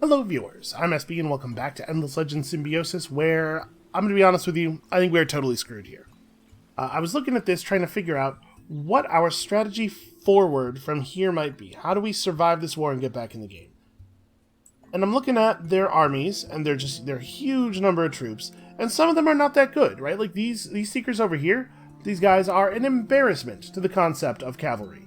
Hello viewers, I'm SB and welcome back to Endless Legends Symbiosis, where, I'm going to be honest with you, I think we're totally screwed here. I was looking at this trying to figure out what our strategy forward from here might be. How do we survive this war and get back in the game? And I'm looking at their armies, and they're a huge number of troops, and some of them are not that good, right? Like these Seekers over here, these guys are an embarrassment to the concept of cavalry.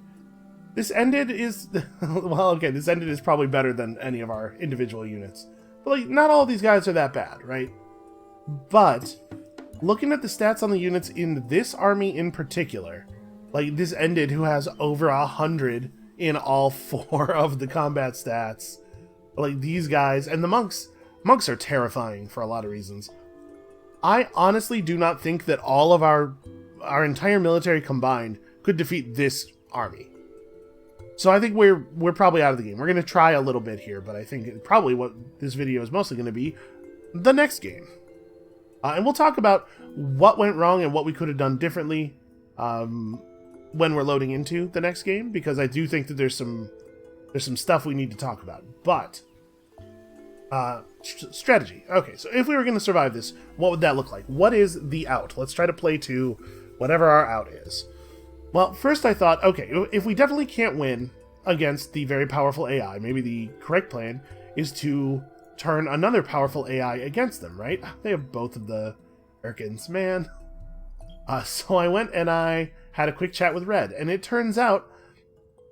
This ended is, well, okay, this ended is probably better than any of our individual units. But, like, not all of these guys are that bad, right? But, looking at the stats on the units in this army in particular, like, this ended who has over 100 in all 4 of the combat stats. Like, these guys, and the monks are terrifying for a lot of reasons. I honestly do not think that all of our entire military combined could defeat this army. So I think we're probably out of the game. We're going to try a little bit here, but I think probably what this video is mostly going to be the next game. And we'll talk about what went wrong and what we could have done differently when we're loading into the next game, because I do think that there's some stuff we need to talk about. But strategy. Okay, so if we were going to survive this, what would that look like? What is the out? Let's try to play to whatever our out is. Well, first I thought, okay, if we definitely can't win against the very powerful AI, maybe the correct plan is to turn another powerful AI against them, right? They have both of the Urkans, man. So I went and I had a quick chat with Red, and it turns out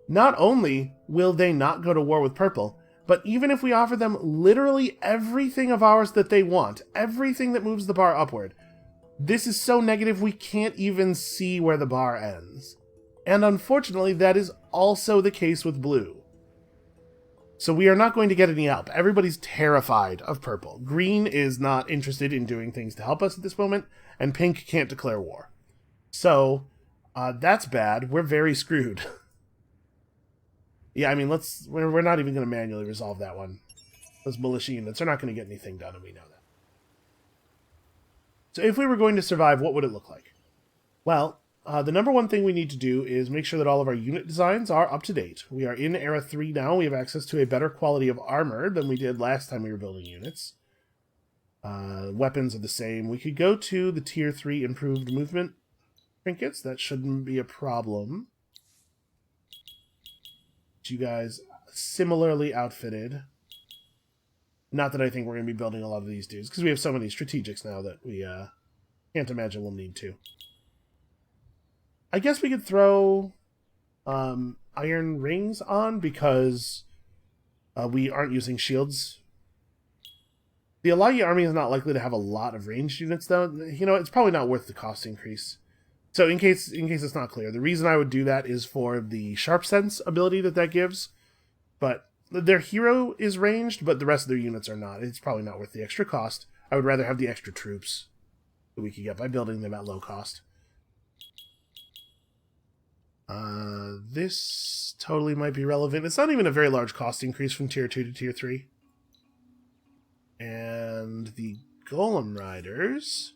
not only will they not go to war with Purple, but even if we offer them literally everything of ours that they want, everything that moves the bar upward, this is so negative we can't even see where the bar ends. And unfortunately, that is also the case with Blue. So we are not going to get any help. Everybody's terrified of Purple. Green is not interested in doing things to help us at this moment, and Pink can't declare war. So, that's bad. We're very screwed. Yeah, I mean, we're not even going to manually resolve that one. Those militia units are not going to get anything done, and we know that. So if we were going to survive, what would it look like? Well, the number one thing we need to do is make sure that all of our unit designs are up to date. We are in Era 3 now. We have access to a better quality of armor than we did last time we were building units. Weapons are the same. We could go to the Tier 3 improved movement trinkets. That shouldn't be a problem. You guys similarly outfitted. Not that I think we're going to be building a lot of these dudes, because we have so many strategics now that we can't imagine we'll need to. I guess we could throw iron rings on, because we aren't using shields. The Alagi army is not likely to have a lot of ranged units, though. You know, it's probably not worth the cost increase. So in case it's not clear, the reason I would do that is for the Sharp Sense ability that gives, but their hero is ranged, but the rest of their units are not. It's probably not worth the extra cost. I would rather have the extra troops that we could get by building them at low cost. This totally might be relevant. It's not even a very large cost increase from Tier 2 to Tier 3. And the Golem Riders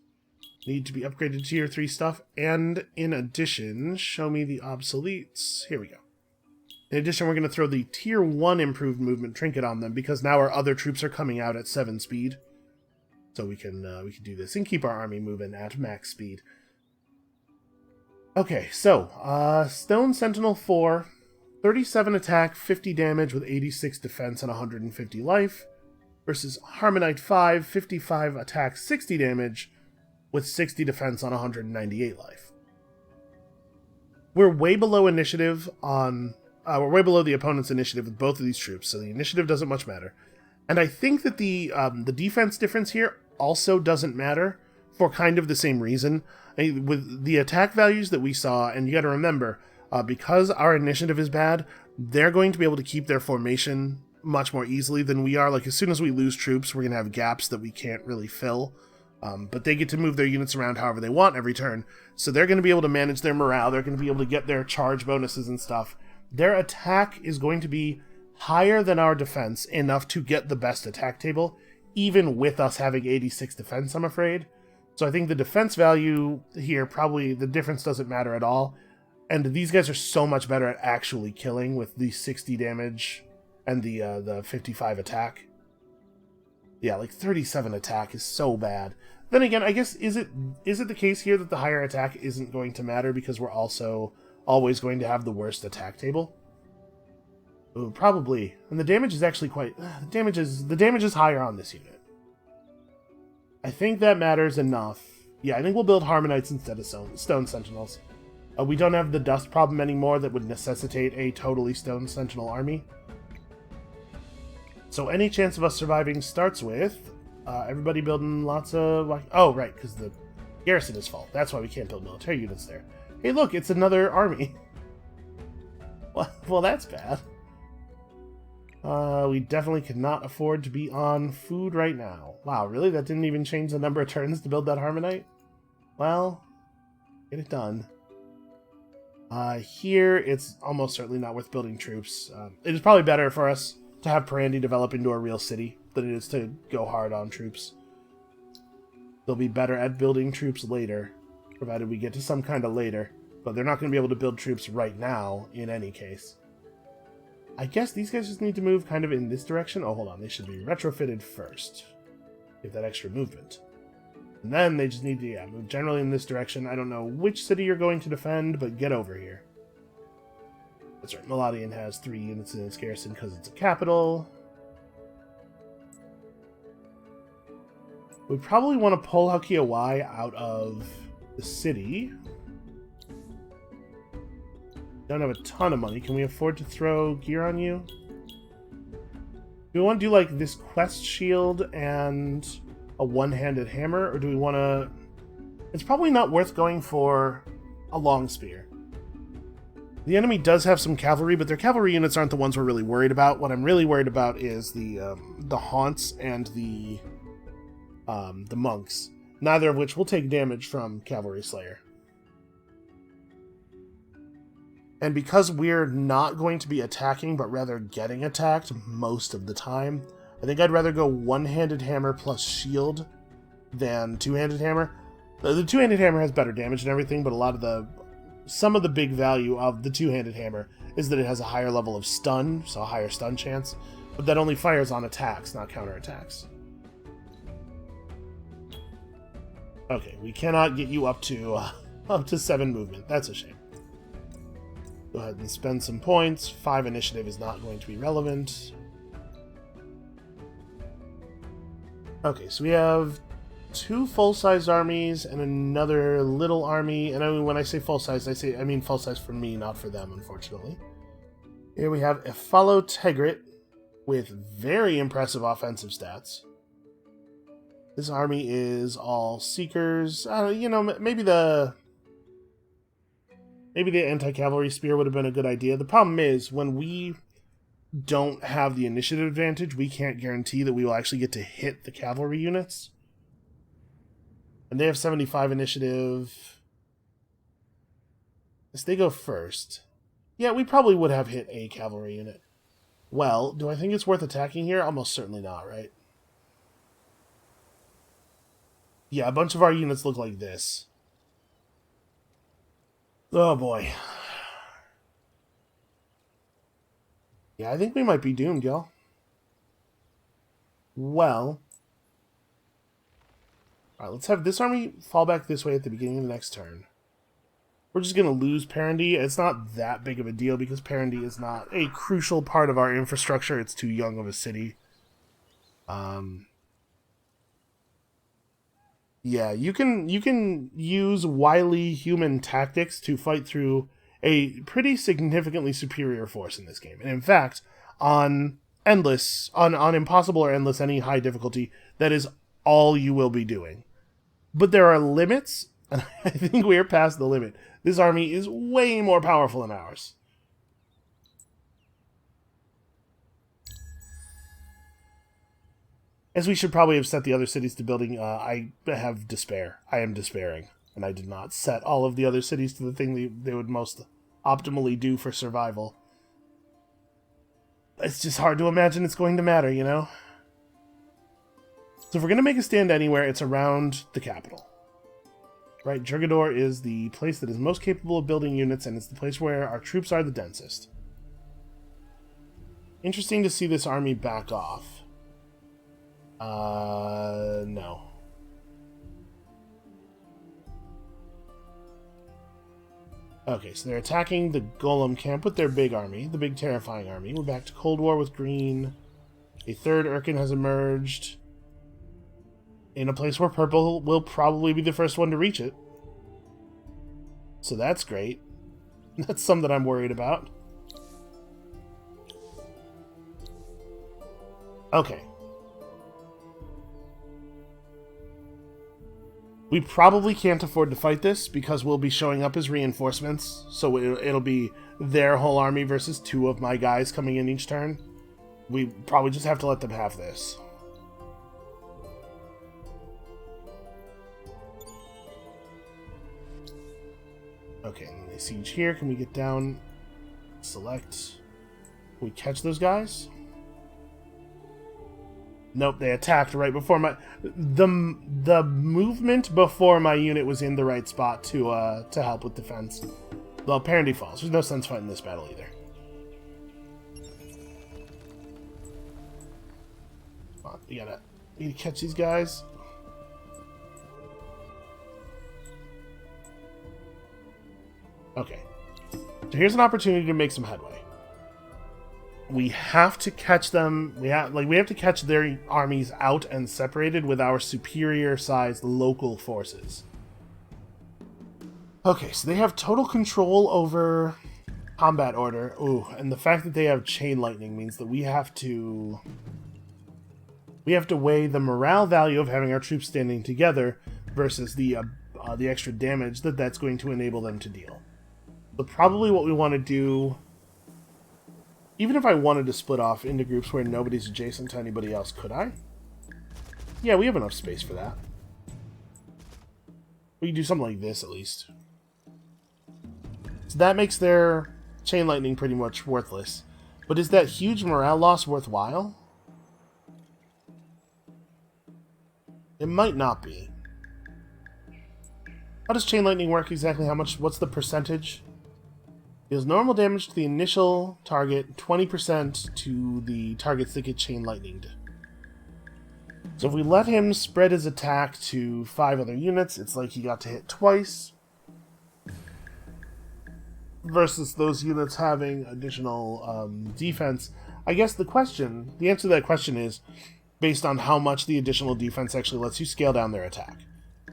need to be upgraded to Tier 3 stuff. And in addition, show me the obsoletes. Here we go. In addition, we're going to throw the Tier 1 improved movement trinket on them, because now our other troops are coming out at 7 speed. So we can do this and keep our army moving at max speed. Okay, so Stone Sentinel 4, 37 attack, 50 damage with 86 defense and 150 life, versus Harmonite 5, 55 attack, 60 damage with 60 defense on 198 life. We're way below initiative on... we're way below the opponent's initiative with both of these troops, so the initiative doesn't much matter. And I think that the defense difference here also doesn't matter for kind of the same reason. With the attack values that we saw, and you got to remember, because our initiative is bad, they're going to be able to keep their formation much more easily than we are. Like, as soon as we lose troops, we're going to have gaps that we can't really fill. But they get to move their units around however they want every turn, so they're going to be able to manage their morale, they're going to be able to get their charge bonuses and stuff. Their attack is going to be higher than our defense, enough to get the best attack table, even with us having 86 defense, I'm afraid. So I think the defense value here, probably the difference doesn't matter at all. And these guys are so much better at actually killing with the 60 damage and the 55 attack. Yeah, like 37 attack is so bad. Then again, I guess, is it the case here that the higher attack isn't going to matter because we're also always going to have the worst attack table? Ooh, probably. And the damage is actually quite... The damage is higher on this unit. I think that matters enough. Yeah, I think we'll build Harmonites instead of Stone Sentinels. We don't have the dust problem anymore that would necessitate a totally Stone Sentinel army. So any chance of us surviving starts with everybody building lots of... Oh, right, because the garrison is full. That's why we can't build military units there. Hey, look, it's another army. Well, that's bad. We definitely cannot afford to be on food right now. Wow, really? That didn't even change the number of turns to build that Harmonite? Well, get it done. Here, it's almost certainly not worth building troops. It is probably better for us to have Parandy develop into a real city than it is to go hard on troops. They'll be better at building troops later, provided we get to some kind of later. But they're not going to be able to build troops right now, in any case. I guess these guys just need to move kind of in this direction. Oh, hold on. They should be retrofitted first. Get that extra movement. And then they just need to, yeah, move generally in this direction. I don't know which city you're going to defend, but get over here. That's right. Melodian has 3 units in its garrison because it's a capital. We probably want to pull Hakiawai out of the city. Don't have a ton of money. Can we afford to throw gear on you? Do we want to do like this quest shield and a one-handed hammer, or do we want to... It's probably not worth going for a long spear. The enemy does have some cavalry, but their cavalry units aren't the ones we're really worried about. What I'm really worried about is the haunts and the monks, neither of which will take damage from Cavalry Slayer. And because we're not going to be attacking, but rather getting attacked most of the time, I think I'd rather go one-handed hammer plus shield than two-handed hammer. The two-handed hammer has better damage and everything, but some of the big value of the two-handed hammer is that it has a higher level of stun, so a higher stun chance, but that only fires on attacks, not counterattacks. Okay, we cannot get you up to 7 movement. That's a shame. Go ahead and spend some points. 5 initiative is not going to be relevant. Okay, so we have 2 full-size armies and another little army. And I mean, when I say full-size, I mean full-size for me, not for them, unfortunately. Here we have Efalo Tegrit with very impressive offensive stats. This army is all Seekers. You know, maybe the anti-cavalry spear would have been a good idea. The problem is, when we don't have the initiative advantage, we can't guarantee that we will actually get to hit the cavalry units. And they have 75 initiative. Yes, they go first. Yeah, we probably would have hit a cavalry unit. Well, do I think it's worth attacking here? Almost certainly not, right? Yeah, a bunch of our units look like this. Oh boy. Yeah, I think we might be doomed, y'all. Well. Alright, let's have this army fall back this way at the beginning of the next turn. We're just going to lose Parandy. It's not that big of a deal because Parandy is not a crucial part of our infrastructure. It's too young of a city. Yeah, you can use wily human tactics to fight through a pretty significantly superior force in this game. And in fact, on impossible or endless, any high difficulty, that is all you will be doing. But there are limits, and I think we are past the limit. This army is way more powerful than ours. As we should probably have set the other cities to building, I have despair. I am despairing. And I did not set all of the other cities to the thing they would most optimally do for survival. It's just hard to imagine it's going to matter, you know? So if we're going to make a stand anywhere, it's around the capital. Right, Jurgador is the place that is most capable of building units, and it's the place where our troops are the densest. Interesting to see this army back off. No. Okay, so they're attacking the Golem camp with their big army, the big terrifying army. We're back to Cold War with green. A third Urkan has emerged in a place where purple will probably be the first one to reach it. So that's great. That's something I'm worried about. Okay. We probably can't afford to fight this because we'll be showing up as reinforcements. So it'll be their whole army versus 2 of my guys coming in each turn. We probably just have to let them have this. Okay, and they siege here. Can we get down? Select. Can we catch those guys? Nope, they attacked right before my... The movement before my unit was in the right spot to help with defense. Well, Parendy falls. There's no sense fighting this battle either. Come on, we need to catch these guys. Okay. So here's an opportunity to make some headway. We have to catch them. We have to catch their armies out and separated with our superior-sized local forces. Okay, so they have total control over combat order. Ooh, and the fact that they have chain lightning means that we have to weigh the morale value of having our troops standing together versus the extra damage that's going to enable them to deal. So probably what we want to do. Even if I wanted to split off into groups where nobody's adjacent to anybody else, could I? Yeah, we have enough space for that. We can do something like this, at least. So that makes their chain lightning pretty much worthless. But is that huge morale loss worthwhile? It might not be. How does chain lightning work exactly? What's the percentage? Deals normal damage to the initial target, 20% to the targets that get chain lightninged. So if we let him spread his attack to 5 other units, it's like he got to hit twice. Versus those units having additional defense. I guess the answer to that question is based on how much the additional defense actually lets you scale down their attack.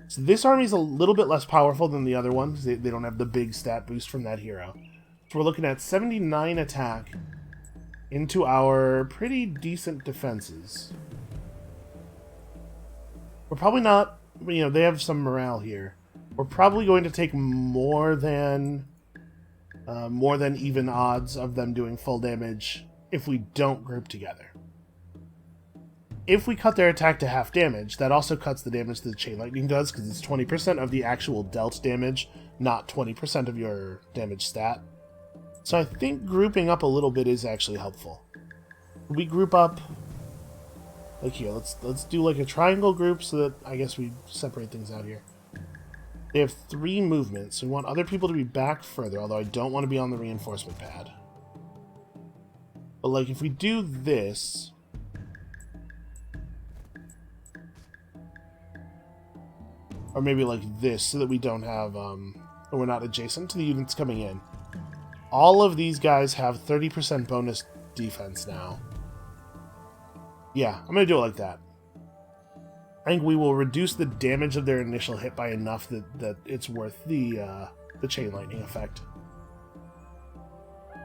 So this army is a little bit less powerful than the other ones. They don't have the big stat boost from that hero. So we're looking at 79 attack into our pretty decent defenses. We're probably not, they have some morale here. We're probably going to take more than even odds of them doing full damage if we don't group together. If we cut their attack to half damage, that also cuts the damage that the chain lightning does, because it's 20% of the actual dealt damage, not 20% of your damage stat. So I think grouping up a little bit is actually helpful. We group up like here. Let's do like a triangle group so that I guess we separate things out here. They have 3 movements. We want other people to be back further, although I don't want to be on the reinforcement pad. But like if we do this, or maybe like this, so that we don't have or we're not adjacent to the units coming in. All of these guys have 30% bonus defense now. Yeah, I'm going to do it like that. I think we will reduce the damage of their initial hit by enough that it's worth the chain lightning effect.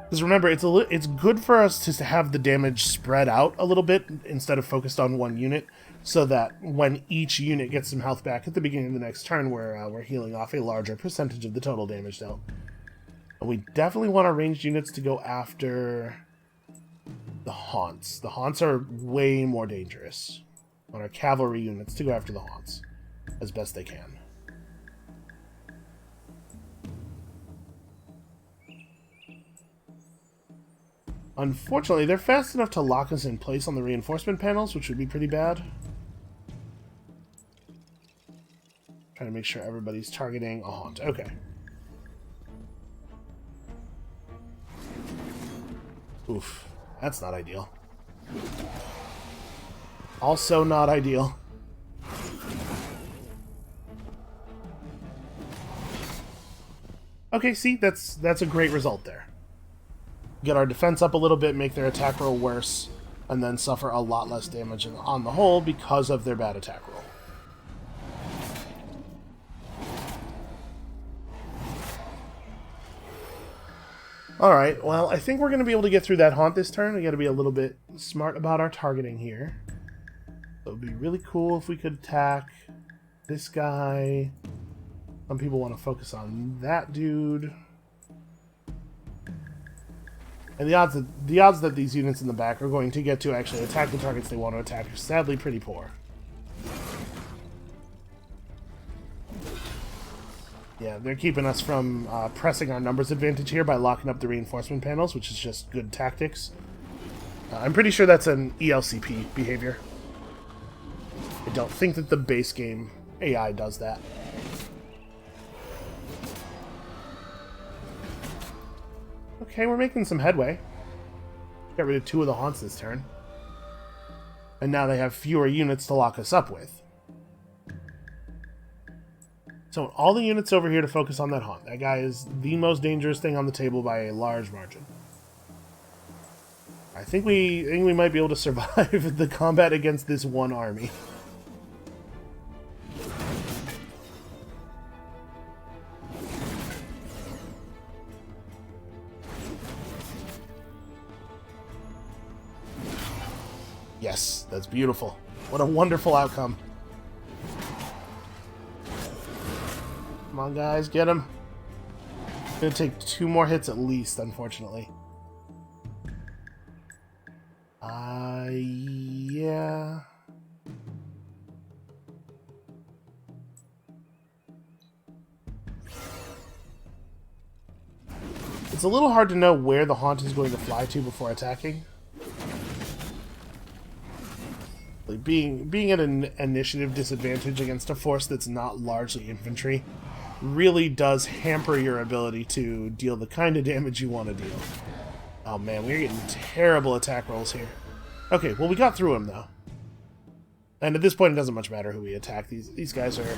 Because remember, it's good for us to have the damage spread out a little bit instead of focused on one unit, so that when each unit gets some health back at the beginning of the next turn, we're healing off a larger percentage of the total damage dealt. We definitely want our ranged units to go after the haunts. The haunts are way more dangerous. On our cavalry units to go after the haunts as best they can. Unfortunately, they're fast enough to lock us in place on the reinforcement panels, which would be pretty bad. Trying to make sure everybody's targeting a haunt. Okay. Oof, that's not ideal. Also not ideal. Okay, see, that's a great result there. Get our defense up a little bit, make their attack roll worse, and then suffer a lot less damage on the whole because of their bad attack roll. Alright, well, I think we're going to be able to get through that haunt this turn. We got to be a little bit smart about our targeting here. So it would be really cool if we could attack this guy. Some people want to focus on that dude. And the odds that these units in the back are going to get to actually attack the targets they want to attack are sadly pretty poor. Yeah, they're keeping us from pressing our numbers advantage here by locking up the reinforcement panels, which is just good tactics. I'm pretty sure that's an ELCP behavior. I don't think that the base game AI does that. Okay, we're making some headway. Got rid of 2 of the haunts this turn. And now they have fewer units to lock us up with. So all the units over here to focus on that haunt. That guy is the most dangerous thing on the table by a large margin. I think we might be able to survive the combat against this one army. Yes, that's beautiful. What a wonderful outcome. Come on, guys, get him. It's gonna take 2 more hits at least, unfortunately. Yeah. It's a little hard to know where the haunt is going to fly to before attacking. Like being at an initiative disadvantage against a force that's not largely infantry really does hamper your ability to deal the kind of damage you want to deal. Oh man, we're getting terrible attack rolls here. Okay, well we got through them though. And at this point it doesn't much matter who we attack. These guys are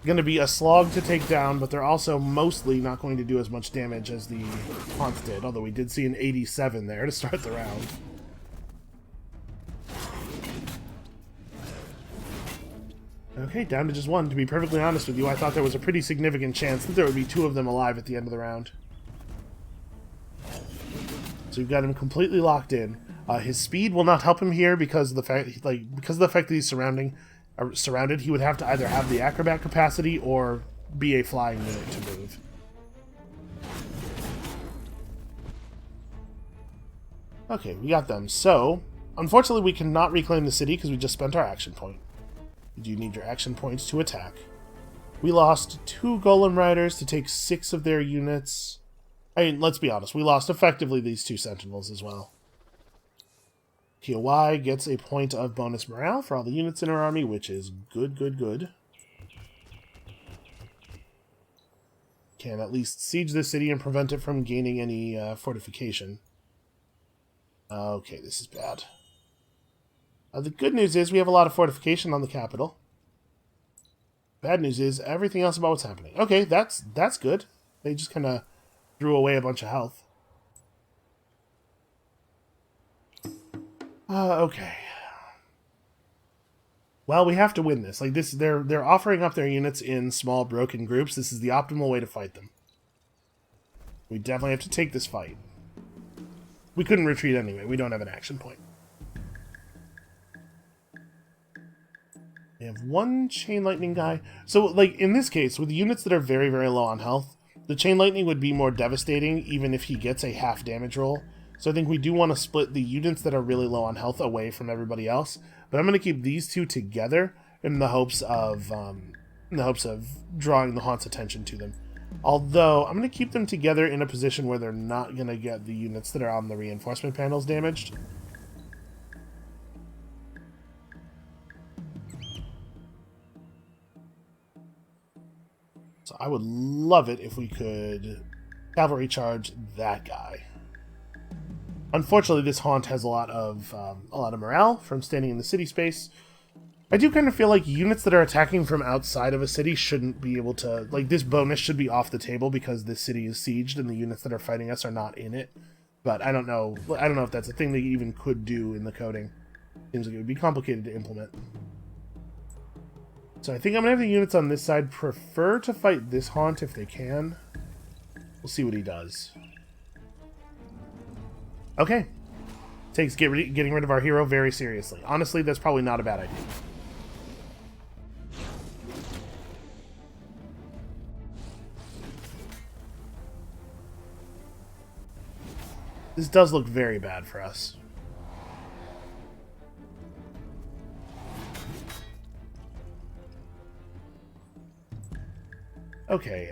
going to be a slog to take down, but they're also mostly not going to do as much damage as the haunts did, although we did see an 87 there to start the round. Okay, down to just 1. To be perfectly honest with you, I thought there was a pretty significant chance that there would be 2 of them alive at the end of the round. So we've got him completely locked in. His speed will not help him here because of the fact, that he's surrounded. He would have to either have the acrobat capacity or be a flying unit to move. Okay, we got them. So, unfortunately, we cannot reclaim the city because we just spent our action point. You do need your action points to attack. We lost 2 Golem Riders to take 6 of their units. I mean, let's be honest, we lost effectively these 2 Sentinels as well. POI gets a point of bonus morale for all the units in our army, which is good, good, good. Can at least siege the city and prevent it from gaining any fortification. Okay, this is bad. The good news is we have a lot of fortification on the capital. Bad news is everything else about what's happening. Okay, that's good. They just kind of threw away a bunch of health. Okay. Well, we have to win this. Like this, they're offering up their units in small broken groups. This is the optimal way to fight them. We definitely have to take this fight. We couldn't retreat anyway. We don't have an action point. We have 1 Chain Lightning guy. So, like, in this case, with units that are very, very low on health, the Chain Lightning would be more devastating even if he gets a half damage roll. So I think we do want to split the units that are really low on health away from everybody else. But I'm going to keep these 2 together in the hopes of drawing the haunt's attention to them. Although, I'm going to keep them together in a position where they're not going to get the units that are on the reinforcement panels damaged. So I would love it if we could cavalry charge that guy. Unfortunately, this haunt has a lot of morale from standing in the city space. I do kind of feel like units that are attacking from outside of a city shouldn't be able to... Like, this bonus should be off the table because this city is sieged and the units that are fighting us are not in it. But I don't know. I don't know if that's a thing they even could do in the coding. Seems like it would be complicated to implement. So I think I'm going to have the units on this side prefer to fight this haunt if they can. We'll see what he does. Okay. Takes getting rid of our hero very seriously. Honestly, that's probably not a bad idea. This does look very bad for us. Okay,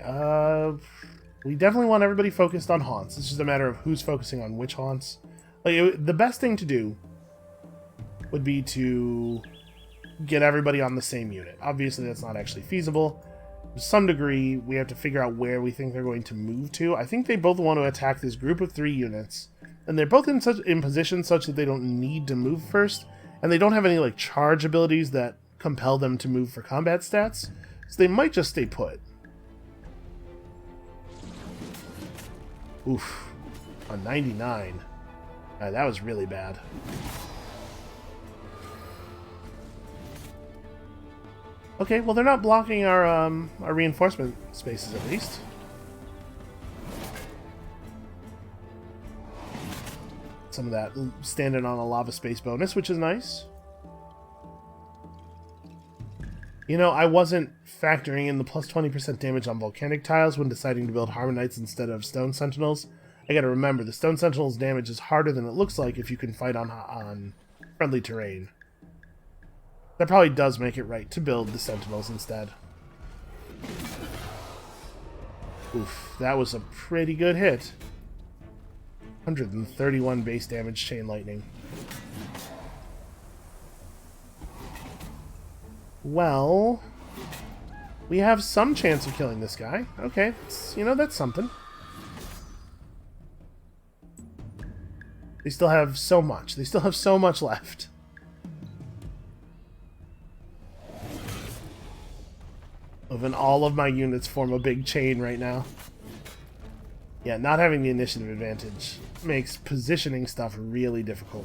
we definitely want everybody focused on haunts. It's just a matter of who's focusing on which haunts. Like, the best thing to do would be to get everybody on the same unit. Obviously, that's not actually feasible. To some degree, we have to figure out where we think they're going to move to. I think they both want to attack this group of 3 units, and they're both in position such that they don't need to move first, and they don't have any like charge abilities that compel them to move for combat stats, so they might just stay put. Oof, on 99. That was really bad. Okay, well they're not blocking our reinforcement spaces at least. Some of that standing on a lava space bonus, which is nice. You know, I wasn't factoring in the plus 20% damage on volcanic tiles when deciding to build Harmonites instead of Stone Sentinels. I gotta remember, the Stone Sentinels' damage is harder than it looks like if you can fight on friendly terrain. That probably does make it right to build the Sentinels instead. Oof, that was a pretty good hit. 131 base damage chain lightning. Well, we have some chance of killing this guy. Okay, you know, that's something. They still have so much. They still have so much left. When all of my units form a big chain right now. Yeah, not having the initiative advantage makes positioning stuff really difficult.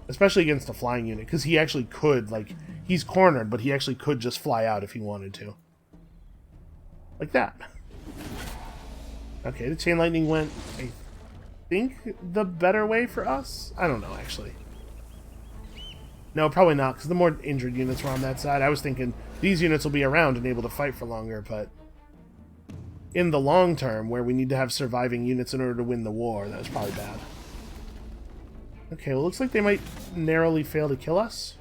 Especially against a flying unit, because he actually could, like, he's cornered, but he actually could just fly out if he wanted to. Like that. Okay, the chain lightning went, I think, the better way for us? I don't know, actually. No, probably not, because the more injured units were on that side. I was thinking these units will be around and able to fight for longer, but in the long term, where we need to have surviving units in order to win the war, that was probably bad. Okay, well, looks like they might narrowly fail to kill us.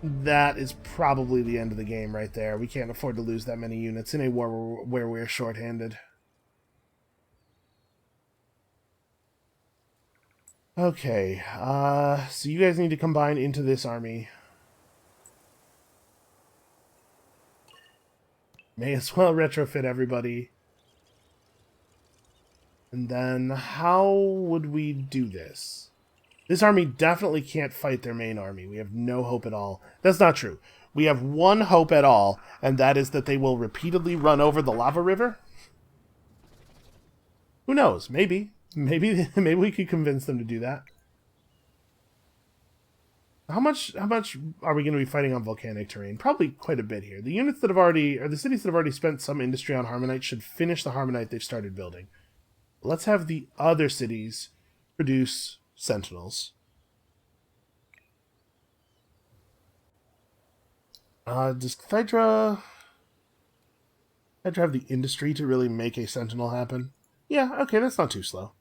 That is probably the end of the game right there. We can't afford to lose that many units in a war where we're shorthanded. Okay, so you guys need to combine into this army. May as well retrofit everybody. And then, how would we do this? This army definitely can't fight their main army. We have no hope at all. That's not true. We have one hope at all, and that is that they will repeatedly run over the lava river. Who knows? Maybe. Maybe we could convince them to do that. How much are we going to be fighting on volcanic terrain? Probably quite a bit here. The units that have already, or the cities that have already spent some industry on Harmonite should finish the Harmonite they've started building. Let's have the other cities produce Sentinels. Does Phaedra have the industry to really make a Sentinel happen? Yeah, okay, that's not too slow.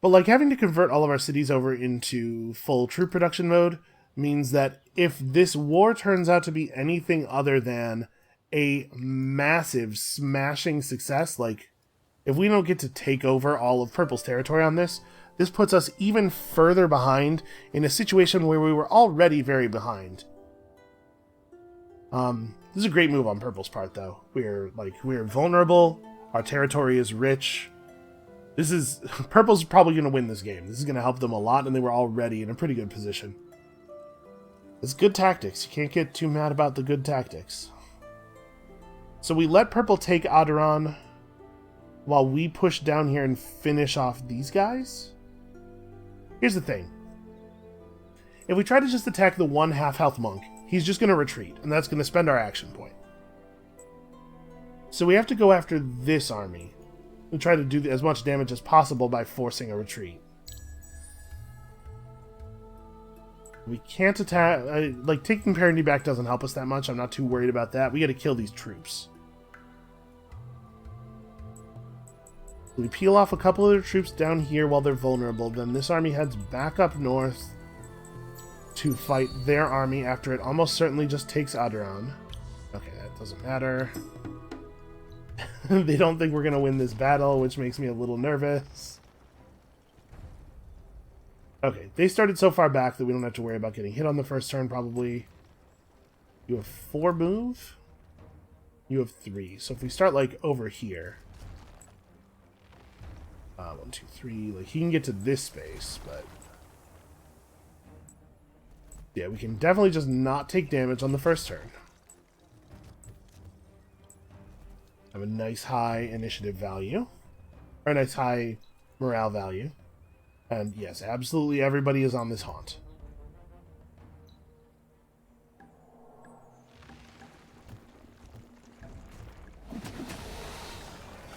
But like having to convert all of our cities over into full troop production mode means that if this war turns out to be anything other than a massive smashing success, like if we don't get to take over all of Purple's territory on this, this puts us even further behind in a situation where we were already very behind. This is a great move on Purple's part, though. We're vulnerable. Our territory is rich. Purple's probably going to win this game. This is going to help them a lot, and they were already in a pretty good position. It's good tactics. You can't get too mad about the good tactics. So we let Purple take Aderon while we push down here and finish off these guys? Here's the thing. If we try to just attack the 1 half-health monk, he's just going to retreat, and that's going to spend our action point. So we have to go after this army and try to do as much damage as possible by forcing a retreat. We can't attack... taking Parenty back doesn't help us that much. I'm not too worried about that. We got to kill these troops. We peel off a couple of their troops down here while they're vulnerable. Then this army heads back up north to fight their army after it almost certainly just takes Aderon. Okay, that doesn't matter. They don't think we're going to win this battle, which makes me a little nervous. Okay, they started so far back that we don't have to worry about getting hit on the first turn, probably. You have 4 move? You have 3. So if we start, over here... 1, 2, 3. He can get to this space, but... yeah, we can definitely just not take damage on the first turn. Have a nice high initiative value. Or a nice high morale value. And yes, absolutely everybody is on this haunt.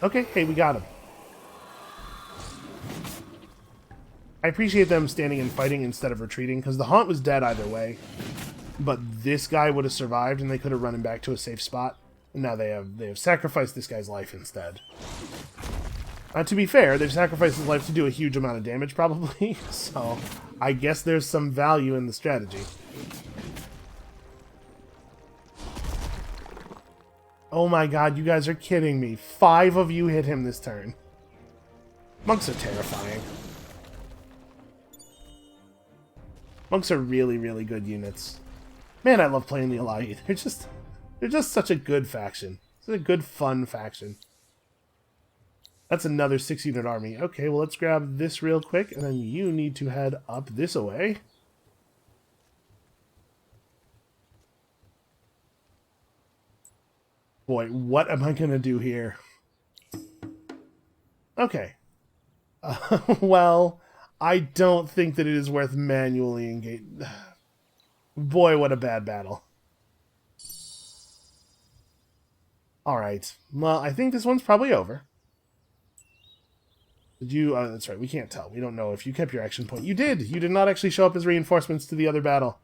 Okay, hey, we got him. I appreciate them standing and fighting instead of retreating, because the haunt was dead either way. But this guy would have survived, and they could have run him back to a safe spot. And now they have sacrificed this guy's life instead. To be fair, they've sacrificed his life to do a huge amount of damage, probably. So, I guess there's some value in the strategy. Oh my god, you guys are kidding me. 5 of you hit him this turn. Monks are terrifying. Monks are really, really good units. Man, I love playing the Ala'i. They're just such a good faction. It's a good, fun faction. That's another 6-unit army. Okay, well, let's grab this real quick, and then you need to head up this way. Boy, what am I going to do here? Okay. Well, I don't think that it is worth manually engage. Boy, what a bad battle. Alright. Well, I think this one's probably over. Did you... that's right, we can't tell. We don't know if you kept your action point. You did! You did not actually show up as reinforcements to the other battle.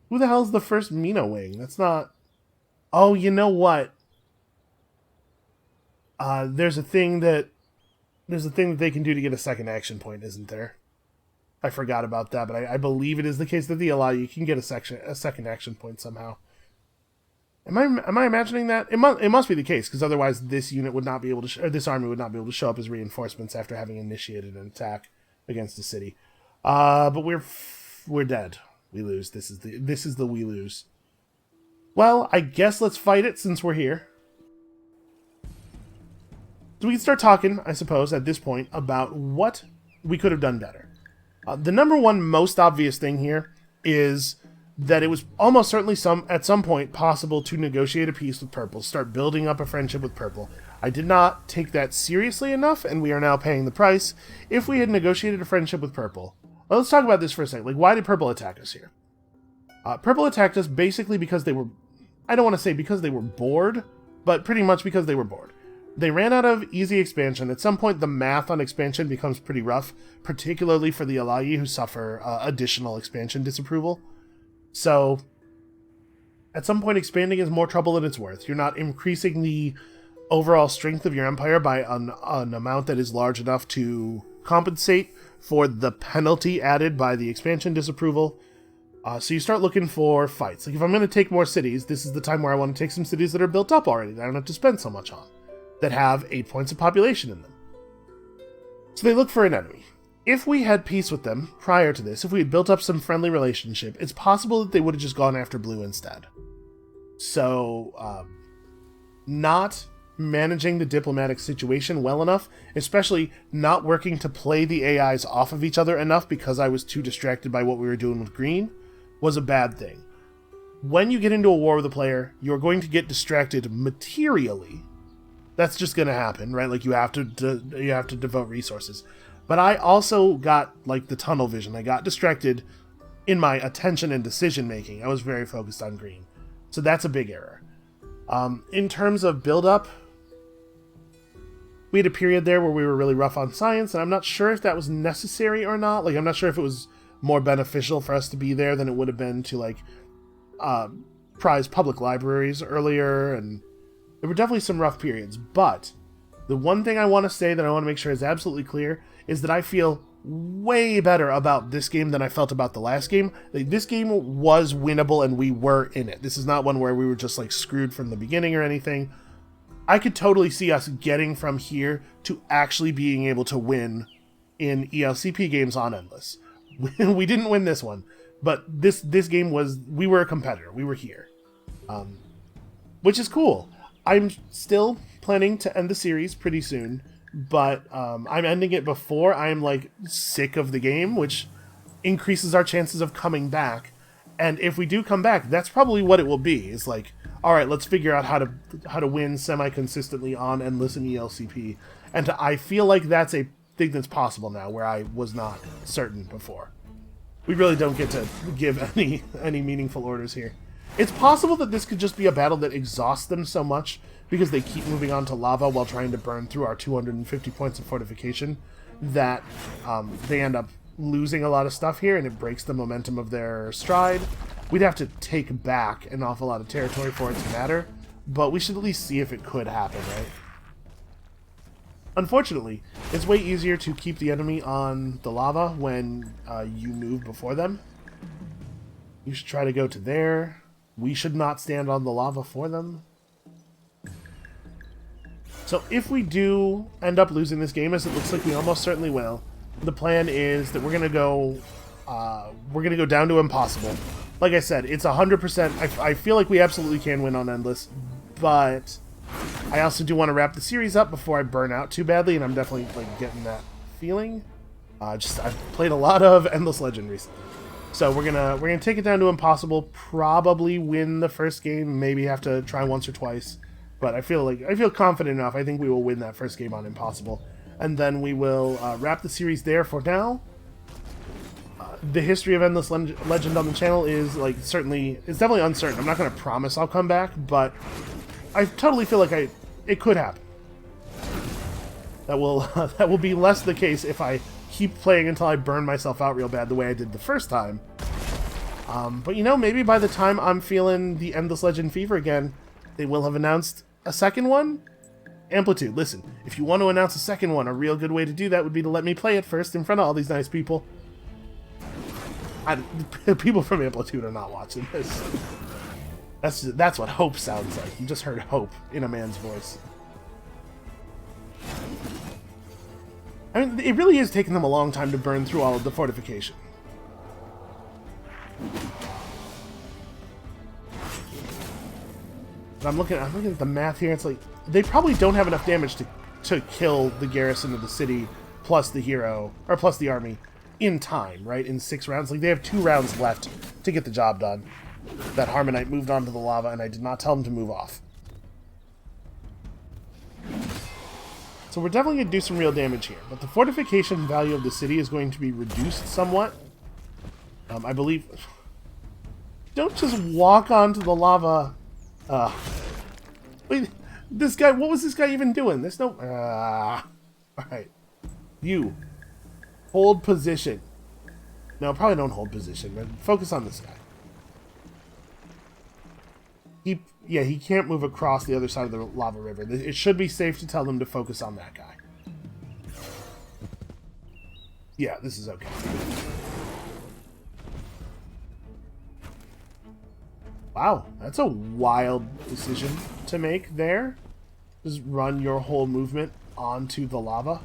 Who the hell is the first Mina wing? That's not... Oh, you know what? There's a thing that they can do to get a second action point, isn't there? I forgot about that, but I believe it is the case that the Ala'i can get a second action point somehow. Am I imagining that? It must be the case, because otherwise this unit would not be able to, or this army would not be able to show up as reinforcements after having initiated an attack against the city. But we're dead. We lose. This is the we lose. Well, I guess let's fight it since we're here. So we can start talking, I suppose, at this point about what we could have done better. The number one most obvious thing here is that it was almost certainly at some point possible to negotiate a peace with Purple, start building up a friendship with Purple. I did not take that seriously enough, and we are now paying the price. If we had negotiated a friendship with Purple... Well, let's talk about this for a second. Why did Purple attack us here? Purple attacked us basically because they were... I don't want to say because they were bored, but pretty much because they were bored. They ran out of easy expansion. At some point, the math on expansion becomes pretty rough, particularly for the Ala'i, who suffer additional expansion disapproval. So, at some point, expanding is more trouble than it's worth. You're not increasing the overall strength of your empire by an amount that is large enough to compensate for the penalty added by the expansion disapproval. So you start looking for fights. If I'm going to take more cities, this is the time where I want to take some cities that are built up already, that I don't have to spend so much on, that have 8 points of population in them. So they look for an enemy. If we had peace with them prior to this, if we had built up some friendly relationship, it's possible that they would have just gone after blue instead. So, not managing the diplomatic situation well enough, especially not working to play the AIs off of each other enough because I was too distracted by what we were doing with green, was a bad thing. When you get into a war with a player, you're going to get distracted materially. That's just going to happen, right? Like, you have to devote resources. But I also got, like, the tunnel vision. I got distracted in my attention and decision making. I was very focused on green. So that's a big error. In terms of build-up, we had a period there where we were really rough on science, and I'm not sure if that was necessary or not. Like, I'm not sure if it was more beneficial for us to be there than it would have been to, like, prize public libraries earlier, and there were definitely some rough periods. But the one thing I want to say that I want to make sure is absolutely clear is that I feel way better about this game than I felt about the last game. Like, this game was winnable and we were in it. This is not one where we were just, like, screwed from the beginning or anything. I could totally see us getting from here to actually being able to win in ELCP games on Endless. We didn't win this one, but this game was, we were a competitor. We were here. Which is cool. I'm still planning to end the series pretty soon, but I'm ending it before I'm, like, sick of the game, which increases our chances of coming back. And if we do come back, that's probably what it will be. It's like, all right, let's figure out how to win semi-consistently on Endless and ELCP. And I feel like that's a thing that's possible now, where I was not certain before. We really don't get to give any meaningful orders here. It's possible that this could just be a battle that exhausts them so much because they keep moving on to lava while trying to burn through our 250 points of fortification that they end up losing a lot of stuff here, and it breaks the momentum of their stride. We'd have to take back an awful lot of territory for it to matter, but we should at least see if it could happen, right? Unfortunately, it's way easier to keep the enemy on the lava when you move before them. You should try to go to there. We should not stand on the lava for them. So if we do end up losing this game, as it looks like we almost certainly will, the plan is that we're gonna go down to impossible. Like I said, it's 100%. I feel like we absolutely can win on Endless, but I also do want to wrap the series up before I burn out too badly, and I'm definitely, like, getting that feeling. I've played a lot of Endless Legend recently, so we're gonna take it down to impossible. Probably win the first game. Maybe have to try once or twice, but I feel confident enough. I think we will win that first game on impossible. And then we will wrap the series there for now. The history of Endless Legend on the channel is, like, it's definitely uncertain. I'm not going to promise I'll come back, but I totally feel like it could happen. That will be less the case if I keep playing until I burn myself out real bad the way I did the first time. But, you know, maybe by the time I'm feeling the Endless Legend fever again, they will have announced a second one. Amplitude, listen, if you want to announce a second one, a real good way to do that would be to let me play it first in front of all these nice people. People from Amplitude are not watching this. That's what hope sounds like. You just heard hope in a man's voice. I mean, it really is taking them a long time to burn through all of the fortification. But I'm looking at the math here. It's like they probably don't have enough damage to kill the garrison of the city plus the hero, or plus the army, in time, right? In 6 rounds. Like, they have 2 rounds left to get the job done. That Harmonite moved onto the lava, and I did not tell him to move off. So we're definitely going to do some real damage here. But the fortification value of the city is going to be reduced somewhat. I believe... Don't just walk onto the lava. Wait, this guy... What was this guy even doing? There's no... Alright. You. Hold position. No, probably don't hold position, but focus on this guy. He can't move across the other side of the lava river. It should be safe to tell them to focus on that guy. Yeah, this is okay. Wow, that's a wild decision to make there. Just run your whole movement onto the lava.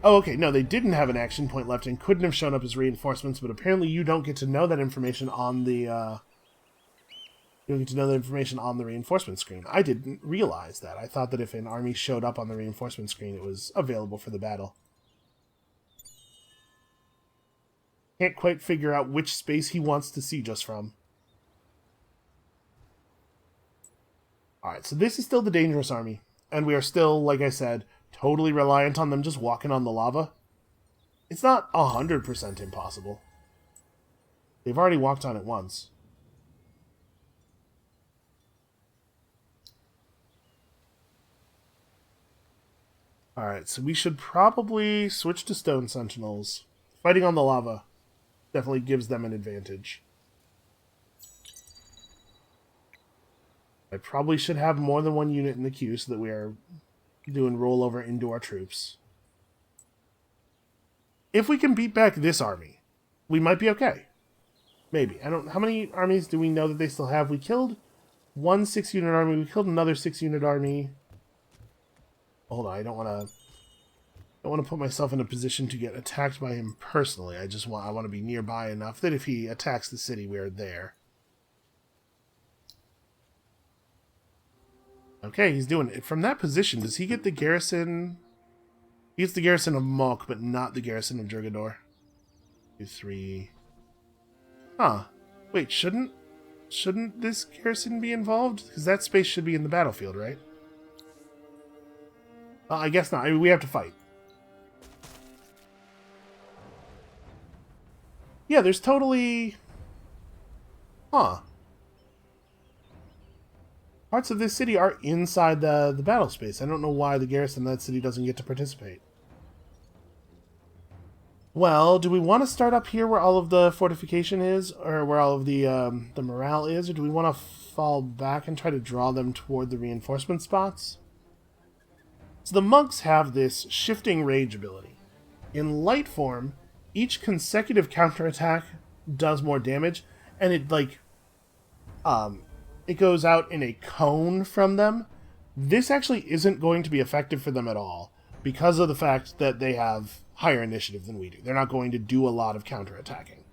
Oh, okay, no, they didn't have an action point left and couldn't have shown up as reinforcements, but apparently you don't get to know that information on the, you don't get to know that information on the reinforcement screen. I didn't realize that. I thought that if an army showed up on the reinforcement screen, it was available for the battle. Can't quite figure out which space he wants to siege us from. Alright, so this is still the dangerous army. And we are still, like I said, totally reliant on them just walking on the lava. It's not 100% impossible. They've already walked on it once. Alright, so we should probably switch to stone sentinels. Fighting on the lava definitely gives them an advantage. I probably should have more than one unit in the queue so that we are doing rollover into our troops. If we can beat back this army, we might be okay. Maybe. I don't. How many armies do we know that they still have? We killed one 6-unit army. We killed another 6-unit army. Hold on. I don't want to put myself in a position to get attacked by him personally. I want to be nearby enough that if he attacks the city, we are there. Okay, he's doing it. From that position, does he get the garrison? He gets the garrison of Malk, but not the garrison of Jurgador. 2, 3. Huh. Wait, shouldn't this garrison be involved? Because that space should be in the battlefield, right? I guess not. I mean, we have to fight. Yeah, there's totally... Huh. Parts of this city are inside the battle space. I don't know why the garrison of that city doesn't get to participate. Well, do we want to start up here where all of the fortification is? Or where all of the morale is? Or do we want to fall back and try to draw them toward the reinforcement spots? So the monks have this shifting rage ability. In light form, each consecutive counterattack does more damage, and it, like... it goes out in a cone from them. This actually isn't going to be effective for them at all because of the fact that they have higher initiative than we do. They're not going to do a lot of counterattacking.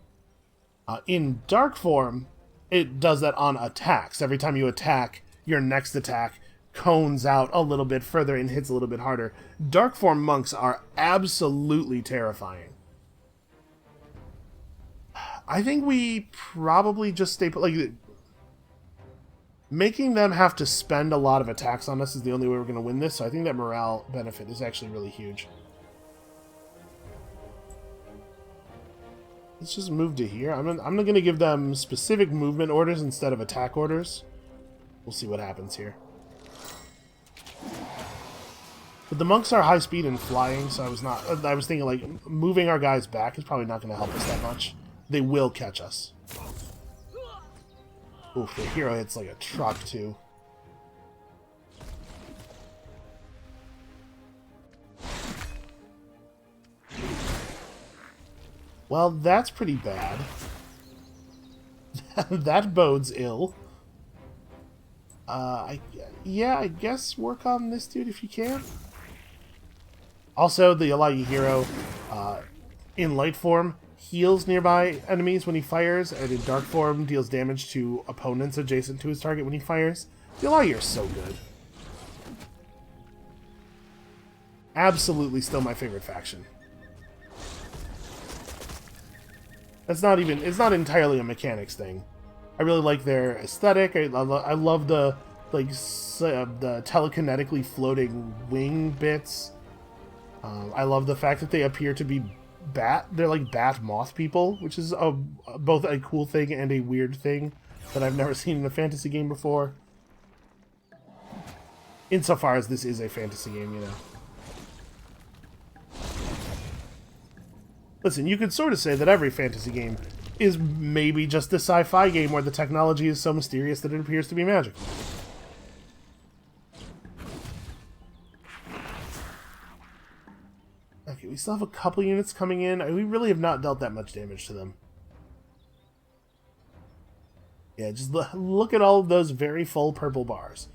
In dark form, it does that on attacks. Every time you attack, your next attack cones out a little bit further and hits a little bit harder. Dark form monks are absolutely terrifying. I think we probably just stay put. Like, making them have to spend a lot of attacks on us is the only way we're going to win this, so I think that morale benefit is actually really huge. Let's just move to here. I'm going to give them specific movement orders instead of attack orders. We'll see what happens here. But the monks are high speed and flying, so I was thinking, like, moving our guys back is probably not going to help us that much. They will catch us. Oof, the hero hits like a truck, too. Well, that's pretty bad. That bodes ill. Yeah, I guess work on this dude if you can. Also, the Alagi hero, in light form, heals nearby enemies when he fires, and in dark form deals damage to opponents adjacent to his target when he fires. The Alagi are so good. Absolutely still my favorite faction. It's not entirely a mechanics thing. I really like their aesthetic. I love the the telekinetically floating wing bits. I love the fact that they appear to be they're like bat moth people, which is both a cool thing and a weird thing that I've never seen in a fantasy game before. Insofar as this is a fantasy game, you know. Listen, you could sort of say that every fantasy game is maybe just a sci-fi game where the technology is so mysterious that it appears to be magical. Okay, we still have a couple units coming in. We really have not dealt that much damage to them. Yeah, just look at all of those very full purple bars.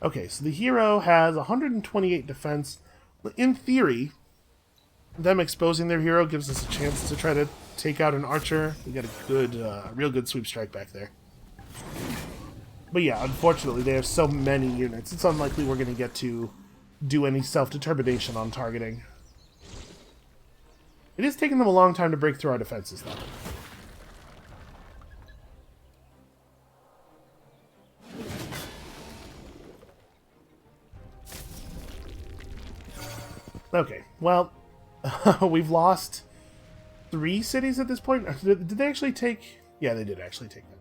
Okay, so the hero has 128 defense. In theory, them exposing their hero gives us a chance to try to take out an archer. We got a good, real good sweep strike back there. But yeah, unfortunately, they have so many units. It's unlikely we're going to get to do any self-determination on targeting. It is taking them a long time to break through our defenses, though. Okay, well, we've lost 3 cities at this point. Did they actually take... Yeah, they did actually take them.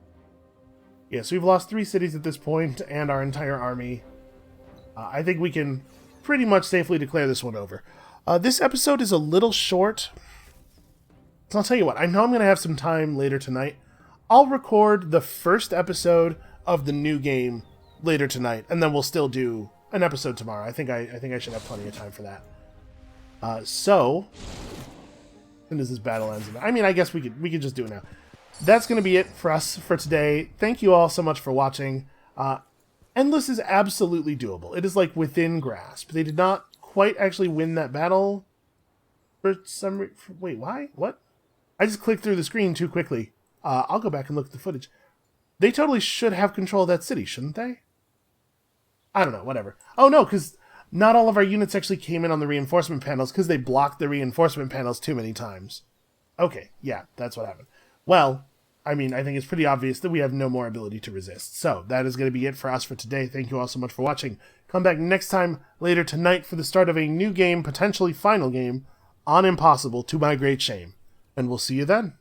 Yeah, so we've lost 3 cities at this point, and our entire army. I think we can pretty much safely declare this one over. This episode is a little short. So I'll tell you what, I know I'm going to have some time later tonight. I'll record the first episode of the new game later tonight, and then we'll still do an episode tomorrow. I think I should have plenty of time for that. So, when does this battle end? I mean, I guess we could just do it now. That's going to be it for us for today. Thank you all so much for watching. Endless is absolutely doable. It is like within grasp. They did not quite actually win that battle for some reason. Wait, why? What? I just clicked through the screen too quickly. I'll go back and look at the footage. They totally should have control of that city, shouldn't they? I don't know, whatever. Oh no, because not all of our units actually came in on the reinforcement panels because they blocked the reinforcement panels too many times. Okay, yeah, that's what happened. Well, I mean, I think it's pretty obvious that we have no more ability to resist. So, that is going to be it for us for today. Thank you all so much for watching. Come back next time, later tonight, for the start of a new game, potentially final game, on Impossible, to my great shame. And we'll see you then.